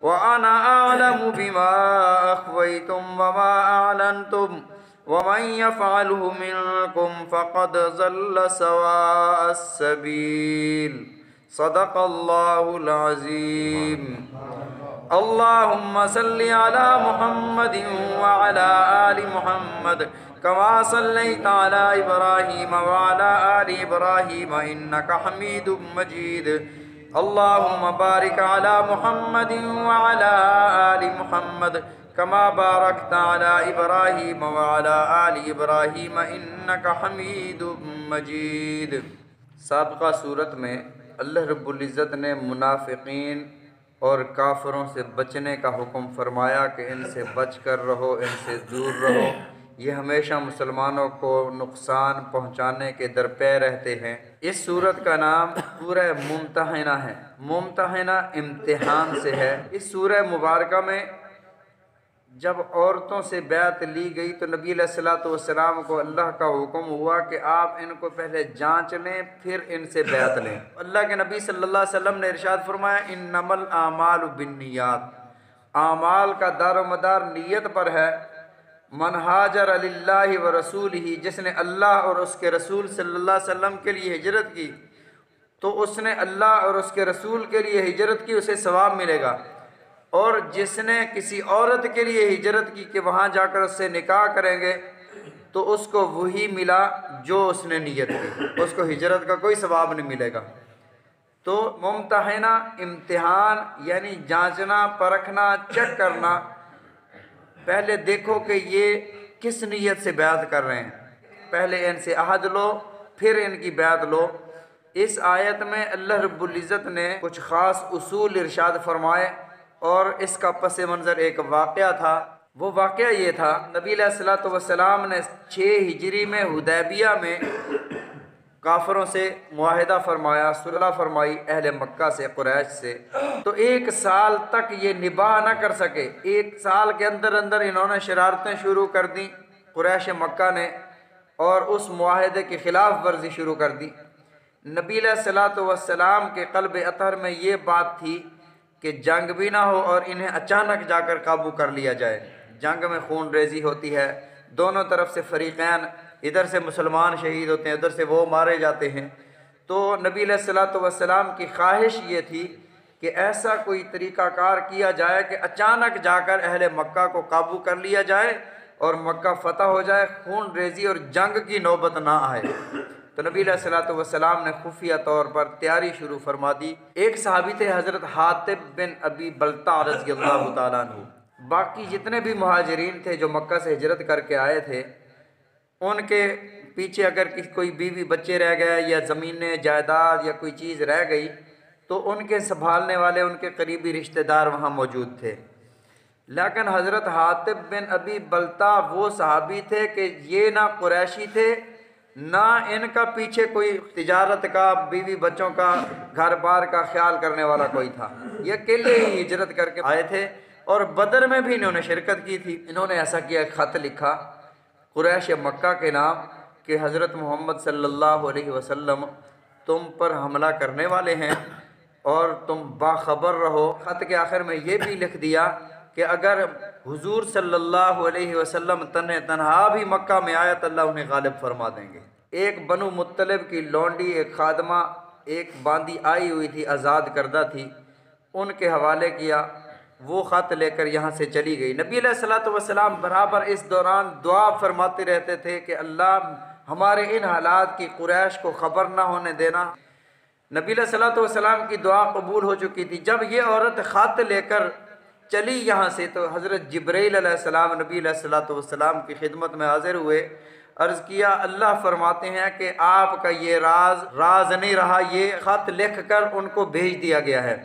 وأنا أعلم بما أخفيتم وما أعلنتم ومن يفعله منكم فقد ضل سواء السبيل صدق الله العظيم. اللهم صل على محمد وعلى آل محمد كما صليت على إبراهيم وعلى آل إبراهيم إنك حميد مجيد. اللهم بارك على محمد وعلى آل محمد كما باركت على إبراهيم وعلى آل إبراهيم إنك حميد مجيد. سابقہ صورت میں اللہ رب العزت نے منافقین اور کافروں سے بچنے کا حکم فرمایا کہ ان سے بچ کر رہو، ان سے دور رہو، یہ ہمیشہ مسلمانوں کو نقصان پہنچانے کے درپے رہتے ہیں۔ اس سورت کا نام سورہ ممتحنہ ہے۔ ممتحنہ امتحان سے ہے۔ اس سورہ مبارکہ میں جب عورتوں سے بیعت لی گئی تو نبی علیہ الصلوۃ والسلام کو اللہ کا حکم ہوا کہ آپ ان کو پہلے جانچ لیں پھر ان سے بیعت لیں۔ اللہ کے نبی صلی اللہ علیہ وسلم نے ارشاد فرمایا انما الاعمال بالنیات، اعمال کا دار و مدار نیت پر ہے۔ من ہاجر للہ ورسولہ، جس نے اللہ اور اس کے رسول صلی اللہ علیہ وسلم کے لیے ہجرت کی تو اس نے اللہ اور اس کے رسول کے لیے ہجرت کی، اسے ثواب ملے گا۔ اور جس نے کسی عورت کے لیے ہجرت کی کہ وہاں جا کر اس سے نکاح کریں گے تو اس کو وہی ملا جو اس نے نیت کی، اس کو ہجرت کا کوئی ثواب نہیں ملے گا۔ تو ممتحنہ امتحان یعنی جانچنا، پرکھنا، چیک کرنا۔ پہلے دیکھو کہ یہ کس نیت سے بیعت کر رہے ہیں، پہلے ان سے عہد لو پھر ان کی بیعت لو۔ اس آیت میں اللہ رب العزت نے کچھ خاص اصول ارشاد فرمائے اور اس کا پس منظر ایک واقعہ تھا۔ وہ واقعہ یہ تھا، نبی علیہ الصلوۃ والسلام نے 6 ہجری میں حدیبیہ میں کافروں سے معاہدہ فرمایا، صلح فرمائی اہل مکہ سے، قریش سے۔ تو 1 سال تک یہ نباہ نہ کر سکے۔ 1 سال کے اندر اندر انہوں نے شرارتیں شروع کر دیں قریش مکہ نے، اور اس معاہدے کی خلاف ورزی شروع کر دی۔ نبی علیہ الصلوۃ والسلام کے قلب اطہر میں یہ بات تھی کہ جنگ بھی نہ ہو اور انہیں اچانک جا کر قابو کر لیا جائے۔ جنگ میں خون ریزی ہوتی ہے، دونوں طرف سے فریقین، ادھر سے مسلمان شہید ہوتے ہیں، ادھر سے وہ مارے جاتے ہیں۔ تو نبی علیہ الصلوۃ والسلام کی خواہش یہ تھی کہ ایسا کوئی طریقہ کار کیا جائے کہ اچانک جا کر اہل مکہ کو قابو کر لیا جائے اور مکہ فتح ہو جائے، خون ریزی اور جنگ کی نوبت نہ آئے۔ تو نبی علیہ الصلوۃ والسلام نے خفیہ طور پر تیاری شروع فرما دی۔ ایک صحابی تھے حضرت حاطب بن ابی بلتع رضی اللہ تعالیٰ عنہ۔ باقی جتنے بھی مہاجرین تھے جو مکہ سے ہجرت کر کے آئے تھے، ان کے پیچھے اگر کوئی بیوی بچے رہ گئے یا زمینیں جائیداد یا کوئی چیز رہ گئی تو ان کے سنبھالنے والے ان کے قریبی رشتہ دار وہاں موجود تھے۔ لیکن حضرت حاطب بن ابی بلتع وہ صحابی تھے کہ یہ نہ قریشی تھے، نہ ان کا پیچھے کوئی تجارت کا، بیوی بچوں کا، گھر بار کا خیال کرنے والا کوئی تھا۔ یہ اکیلے ہی ہجرت کر کے آئے تھے اور بدر میں بھی انہوں نے شرکت کی تھی۔ انہوں نے ایسا کیا، خط لکھا قریش مکہ کے نام کہ حضرت محمد صلی اللہ علیہ وسلم تم پر حملہ کرنے والے ہیں اور تم باخبر رہو۔ خط کے آخر میں یہ بھی لکھ دیا کہ اگر حضور صلی اللہ علیہ وسلم تنہا بھی مکہ میں آیا تو اللہ انہیں غالب فرما دیں گے۔ ایک بنو مطلب کی لونڈی، ایک خادمہ، ایک باندی آئی ہوئی تھی، آزاد کردہ تھی، ان کے حوالے کیا۔ وہ خط لے کر یہاں سے چلی گئی۔ نبی علیہ الصلوۃ والسلام برابر اس دوران دعا فرماتے رہتے تھے کہ اللہ ہمارے ان حالات کی قریش کو خبر نہ ہونے دینا۔ نبی علیہ الصلوۃ والسلام کی دعا قبول ہو چکی تھی۔ جب یہ عورت خط لے کر چلی یہاں سے تو حضرت جبرائیل علیہ السلام نبی علیہ الصلوۃ والسلام کی خدمت میں حاضر ہوئے۔ عرض کیا اللہ فرماتے ہیں کہ آپ کا یہ راز نہیں رہا، یہ خط لکھ کر ان کو بھیج دیا گیا ہے۔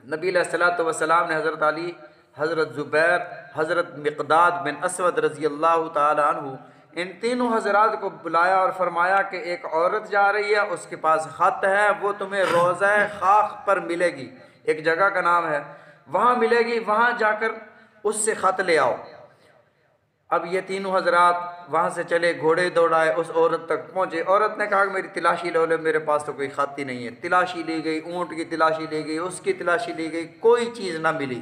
نبی علیہ الصلوۃ والسلام نے حضرت علی، حضرت زبیر، حضرت مقداد بن اسود رضی اللہ تعالی عنہ، ان تینوں حضرات کو بلایا اور فرمایا کہ ایک عورت جا رہی ہے، اس کے پاس خط ہے، وہ تمہیں روضہ خاخ پر ملے گی، ایک جگہ کا نام ہے، وہاں ملے گی، وہاں جا کر اس سے خط لے آؤ۔ اب یہ تینوں حضرات وہاں سے چلے، گھوڑے دوڑائے، اس عورت تک پہنچے۔ عورت نے کہا کہ میری تلاشی لو لے، میرے پاس تو کوئی خط ہی نہیں ہے۔ تلاشی لی گئی، اونٹ کی تلاشی لی گئی، اس کی تلاشی لی گئی، کوئی چیز نہ ملی۔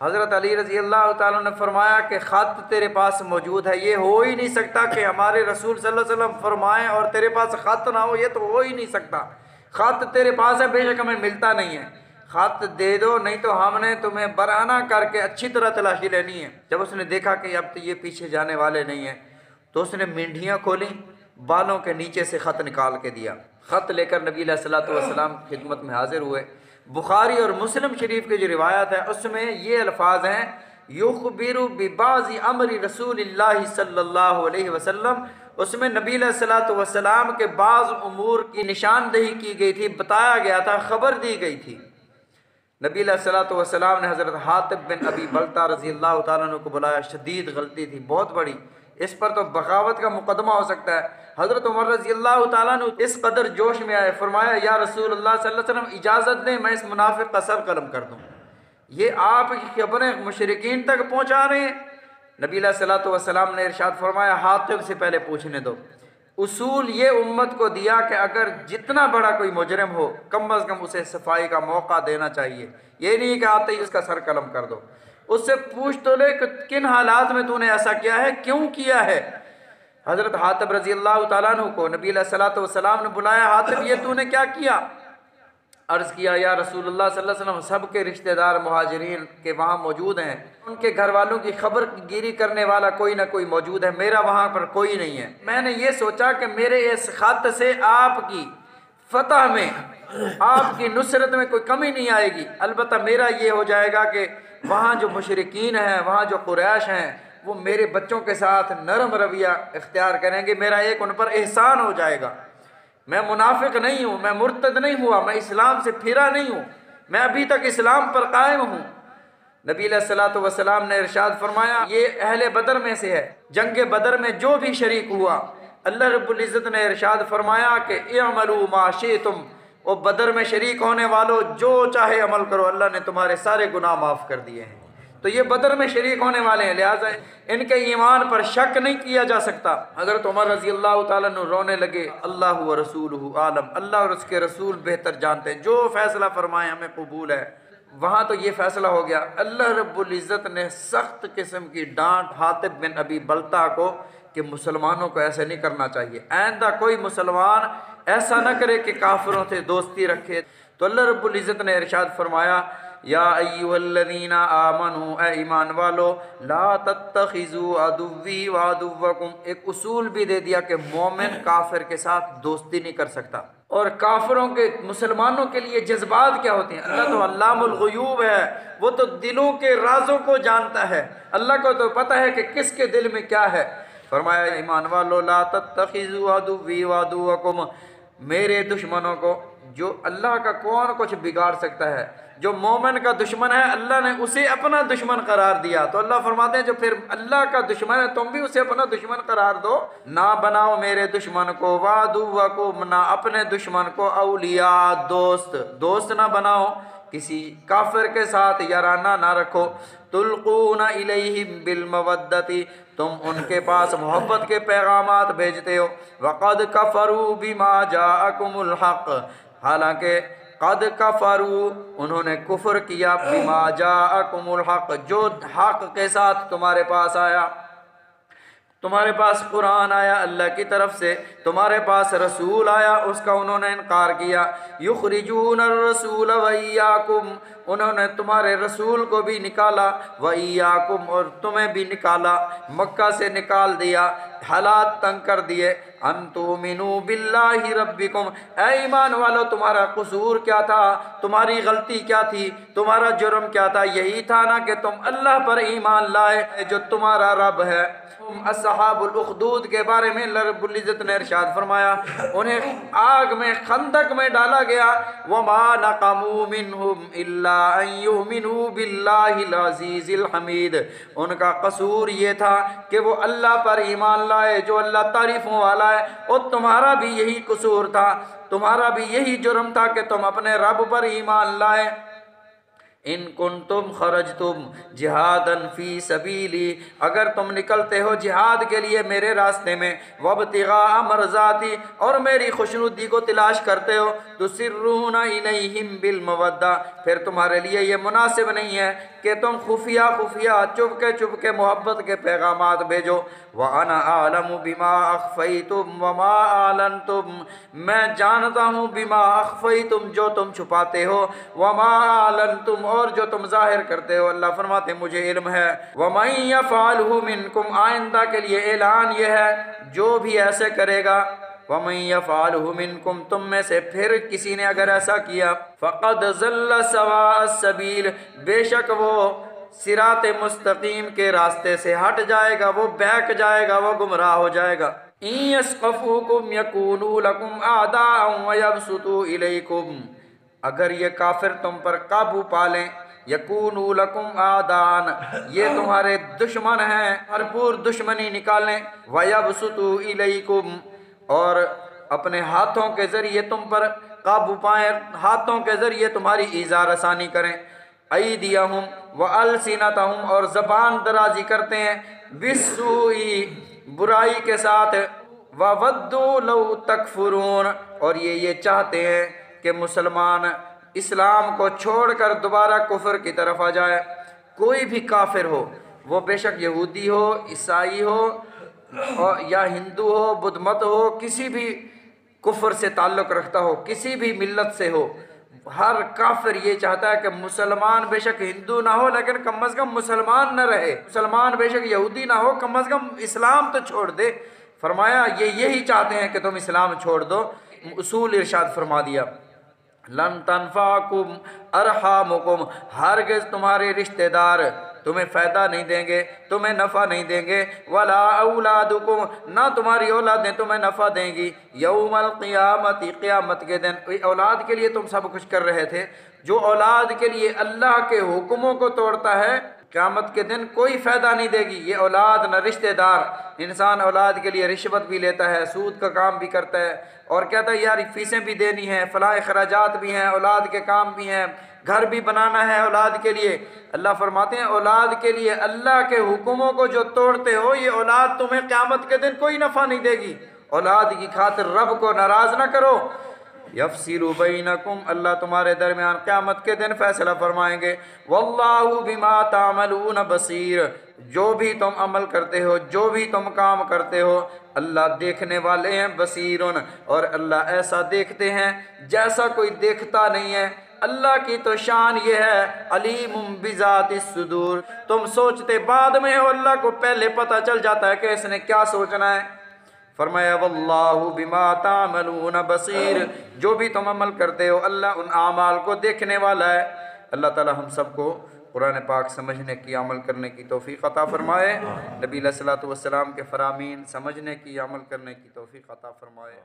حضرت علی رضی اللہ تعالیٰ نے فرمایا کہ خط تیرے پاس موجود ہے، یہ ہو ہی نہیں سکتا کہ ہمارے رسول صلی اللہ علیہ وسلم فرمائیں اور تیرے پاس خط نہ ہو، یہ تو ہو ہی نہیں سکتا۔ خط تیرے پاس ہے، بے شک ہمیں ملتا نہیں ہے، خط دے دو نہیں تو ہم نے تمہیں برہنہ کر کے اچھی طرح تلاشی لینی ہے۔ جب اس نے دیکھا کہ اب تو یہ پیچھے جانے والے نہیں ہیں تو اس نے مینڈیاں کھولیں، بالوں کے نیچے سے خط نکال کے دیا۔ خط لے کر نبی علیہ الصلوۃ والسلام کی خدمت میں حاضر ہوئے۔ بخاری اور مسلم شریف کی جو روایت ہے اس میں یہ الفاظ ہیں، یخبر ببعض امر رسول اللہ صلی اللہ علیہ وسلم، اس میں نبی علیہ الصلوۃ والسلام کے بعض امور کی نشاندہی کی گئی تھی، بتایا گیا تھا، خبر دی گئی تھی۔ نبی علیہ الصلوۃ والسلام نے حضرت حاطب بن ابی بلتہ رضی اللہ تعالیٰ عنہ کو بلایا، شدید غلطی تھی، بہت بڑی، اس پر تو بغاوت کا مقدمہ ہو سکتا ہے۔ حضرت عمر رضی اللہ تعالیٰ عنہ اس قدر جوش میں آئے، فرمایا یا رسول اللہ صلی اللہ علیہ وسلم اجازت دیں میں اس منافق کا سر قلم کر دوں، یہ آپ کی خبریں مشرکین تک پہنچا رہے ہیں۔ نبی علیہ الصلوۃ والسلام نے ارشاد فرمایا حاطب سے پہلے پوچھنے دو۔ اصول یہ امت کو دیا کہ اگر جتنا بڑا کوئی مجرم ہو کم از کم اسے صفائی کا موقع دینا چاہیے، یہ نہیں کہ آتے ہی اس کا سر قلم کر دو، اس سے پوچھ تو لے کہ کن حالات میں تو نے ایسا کیا ہے، کیوں کیا ہے۔ حضرت حاطب رضی اللہ تعالیٰ عنہ کو نبی علیہ الصلوۃ والسلام نے بلایا، حاطب یہ تو نے کیا کیا؟ عرض کیا یا رسول اللہ صلی اللہ علیہ وسلم سب کے رشتہ دار مہاجرین کے وہاں موجود ہیں، ان کے گھر والوں کی خبر گیری کرنے والا کوئی نہ کوئی موجود ہے، میرا وہاں پر کوئی نہیں ہے۔ میں نے یہ سوچا کہ میرے اس خط سے آپ کی فتح میں، آپ کی نصرت میں کوئی کمی نہیں آئے گی، البتہ میرا یہ ہو جائے گا کہ وہاں جو مشرکین ہیں، وہاں جو قریش ہیں، وہ میرے بچوں کے ساتھ نرم رویہ اختیار کریں گے، میرا ایک ان پر احسان ہو جائے گا۔ میں منافق نہیں ہوں، میں مرتد نہیں ہوا، میں اسلام سے پھرا نہیں ہوں، میں ابھی تک اسلام پر قائم ہوں۔ نبی علیہ الصلوۃ والسلام نے ارشاد فرمایا یہ اہل بدر میں سے ہے، جنگ بدر میں جو بھی شریک ہوا، اللہ رب العزت نے ارشاد فرمایا کہ اعملوا ما شئتم، اور بدر میں شریک ہونے والوں جو چاہے عمل کرو، اللہ نے تمہارے سارے گناہ معاف کر دیے ہیں۔ تو یہ بدر میں شریک ہونے والے ہیں، لہٰذا ان کے ایمان پر شک نہیں کیا جا سکتا۔ حضرت عمر رضی اللہ تعالیٰ عنہ رونے لگے، اللہ و رسولہ عالم، اللہ اور اس کے رسول بہتر جانتے ہیں، جو فیصلہ فرمائے ہمیں قبول ہے۔ وہاں تو یہ فیصلہ ہو گیا، اللہ رب العزت نے سخت قسم کی ڈانٹ حاطب بن ابی بلتہ کو کہ مسلمانوں کو ایسے نہیں کرنا چاہیے، آئندہ کوئی مسلمان ایسا نہ کرے کہ کافروں سے دوستی رکھے۔ تو اللہ رب العزت نے ارشاد فرمایا یا ایھا الذین آمنوا، اے ایمان والو، لا تتخذوا عدوی وعدوکم، ایک اصول بھی دے دیا کہ مومن کافر کے ساتھ دوستی نہیں کر سکتا۔ اور کافروں کے مسلمانوں کے لیے جذبات کیا ہوتے ہیں، اللہ تو علام الغیوب ہے، وہ تو دلوں کے رازوں کو جانتا ہے، اللہ کو تو پتہ ہے کہ کس کے دل میں کیا ہے۔ فرمایا ایمان والو لا تتخذوا عدوی وعدوکم، میرے دشمنوں کو، جو اللہ کا کون کچھ بگاڑ سکتا ہے، جو مومن کا دشمن ہے اللہ نے اسے اپنا دشمن قرار دیا، تو اللہ فرماتے ہیں جو پھر اللہ کا دشمن ہے تم بھی اسے اپنا دشمن قرار دو۔ نہ بناؤ میرے دشمن کو وعدوکم، نہ اپنے دشمن کو اولیاء، دوست نہ بناؤ، کسی کافر کے ساتھ یارانہ نہ رکھو۔ تلقون الیہم بالمودۃ، تم ان کے پاس محبت کے پیغامات بھیجتے ہو۔ وقد کفروا بما جاءکم الحق، حالانکہ قد کفروا، انہوں نے کفر کیا، بما جاءکم الحق، جو حق کے ساتھ تمہارے پاس آیا، تمہارے پاس قرآن آیا اللہ کی طرف سے، تمہارے پاس رسول آیا، اس کا انہوں نے انکار کیا۔ یخرجون الرسول وإیاکم، انہوں نے تمہارے رسول کو بھی نکالا، وإیاکم، اور تمہیں بھی نکالا، مکہ سے نکال دیا، حالات تنگ کر دیے۔ ان تؤمنوا باللہ ربکم، اے ایمان والو تمہارا قصور کیا تھا، تمہاری غلطی کیا تھی، تمہارا جرم کیا تھا، یہی تھا نا کہ تم اللہ پر ایمان لائے جو تمہارا رب ہے۔ اصحاب الاخدود کے بارے میں اللہ رب العزت نے ارشاد فرمایا انہیں آگ میں خندق میں ڈالا گیا، وما نقموا منہم الا ان یؤمنوا باللہ العزیز الحمید، ان کا قصور یہ تھا کہ وہ اللہ پر ایمان لائے جو اللہ تعریفوں والا ہے، اور تمہارا بھی یہی قصور تھا، تمہارا بھی یہی جرم تھا کہ تم اپنے رب پر ایمان لائے۔ ان کنتم خرجتم جہادا فی سبیلی، اگر تم نکلتے ہو جہاد کے لیے میرے راستے میں، وابتغاء مرضاتی، اور میری خوشنودی کو تلاش کرتے ہو، تسرون الیہم بالمودہ، پھر تمہارے لیے یہ مناسب نہیں ہے کہ تم خفیہ خفیہ چپ کے محبت کے پیغامات بھیجو۔ وَأَنَا أَعْلَمُ بِمَا أَخْفَيْتُمْ وَمَا أَعْلَنْتُمْ، میں جانتا ہوں بما اخفیتم، جو تم چھپاتے ہو، وما اعلنتم، اور جو تم ظاہر کرتے ہو۔ اللہ فرماتے ہیں مجھے علم ہے۔ وَمَن يَفْعَلْهُ مِنْكُمْ، آئندہ کے لیے اعلان یہ ہے جو بھی ایسے کرے گا، وَمَن يَفْعَلْهُ مِنْكُمْ، تم میں سے پھر کسی نے اگر ایسا کیا، فَقَدْ ضَلَّ سَوَاءَ السَّبِيلِ، بے شک وہ صراط مستقیم کے راستے سے ہٹ جائے گا، وہ بہک جائے گا، وہ گمراہ ہو جائے گا۔ إِن يَثْقَفُوكُمْ يَكُونُوا لَكُمْ أَعْدَاءً وَيَبْسُطُوا إِلَيْكُمْ، اگر یہ کافر تم پر قابو پالیں، یکونوا لکم اعداء، یہ تمہارے دشمن ہیں، بھرپور دشمنی نکالیں، وَيَبْسُطُوا إِلَيْكُمْ، اور اپنے ہاتھوں کے ذریعے تم پر قابو پائیں، ہاتھوں کے ذریعے تمہاری ایذا رسانی کریں، ایدیہم وَأَلْسِنَتَہم، اور زبان درازی کرتے ہیں، بالسوء، برائی کے ساتھ، وَوَدُّوا لَوْ تَكْفُرُونَ، اور یہ چاہتے ہیں کہ مسلمان اسلام کو چھوڑ کر دوبارہ کفر کی طرف آ جائے۔ کوئی بھی کافر ہو، وہ بے شک یہودی ہو، عیسائی ہو، یا ہندو ہو، بدھ مت ہو، کسی بھی کفر سے تعلق رکھتا ہو، کسی بھی ملت سے ہو، ہر کافر یہ چاہتا ہے کہ مسلمان بے شک ہندو نہ ہو لیکن کم از کم مسلمان نہ رہے، مسلمان بے شک یہودی نہ ہو، کم از کم اسلام تو چھوڑ دے۔ فرمایا یہی چاہتے ہیں کہ تم اسلام چھوڑ دو۔ اصول ارشاد فرما دیا، لن تنفعکم ارحامکم، ہرگز تمہارے رشتہ دار تمہیں فائدہ نہیں دیں گے، تمہیں نفع نہیں دیں گے، ولا اولادکم، نہ تمہاری اولادیں تمہیں نفع دیں گی، یوم القیامت، قیامت کے دن۔ اولاد کے لیے تم سب کچھ کر رہے تھے، جو اولاد کے لیے اللہ کے حکموں کو توڑتا ہے قیامت کے دن کوئی فائدہ نہیں دے گی۔ یہ اولاد نہ رشتہ دار، انسان اولاد کے لیے رشوت بھی لیتا ہے، سود کا کام بھی کرتا ہے، اور کہتا ہے یار فیسیں بھی دینی ہیں، فلاں اخراجات بھی ہیں، اولاد کے کام بھی ہیں، گھر بھی بنانا ہے اولاد کے لیے۔ اللہ فرماتے ہیں اولاد کے لیے اللہ کے حکموں کو جو توڑتے ہو، یہ اولاد تمہیں قیامت کے دن کوئی نفع نہیں دے گی۔ اولاد کی خاطر رب کو ناراض نہ کرو۔ یفصل بینکم، اللہ تمہارے درمیان قیامت کے دن فیصلہ فرمائیں گے۔ واللہ بما تعملون بصیر، جو بھی تم عمل کرتے ہو، جو بھی تم کام کرتے ہو، اللہ دیکھنے والے ہیں، بصیرن، اور اللہ ایسا دیکھتے ہیں جیسا کوئی دیکھتا نہیں ہے۔ اللہ کی تو شان یہ ہے، علیم بذات الصدور، تم سوچتے بعد میں ہو، اللہ کو پہلے پتہ چل جاتا ہے کہ اس نے کیا سوچنا ہے۔ فرمایا واللہ بما تعملون بصیر، جو بھی تم عمل کرتے ہو اللہ ان اعمال کو دیکھنے والا ہے۔ اللہ تعالی ہم سب کو قرآن پاک سمجھنے کی، عمل کرنے کی توفیق عطا فرمائے، نبی علیہ الصلوۃ والسلام کے فرامین سمجھنے کی، عمل کرنے کی توفیق عطا فرمائے۔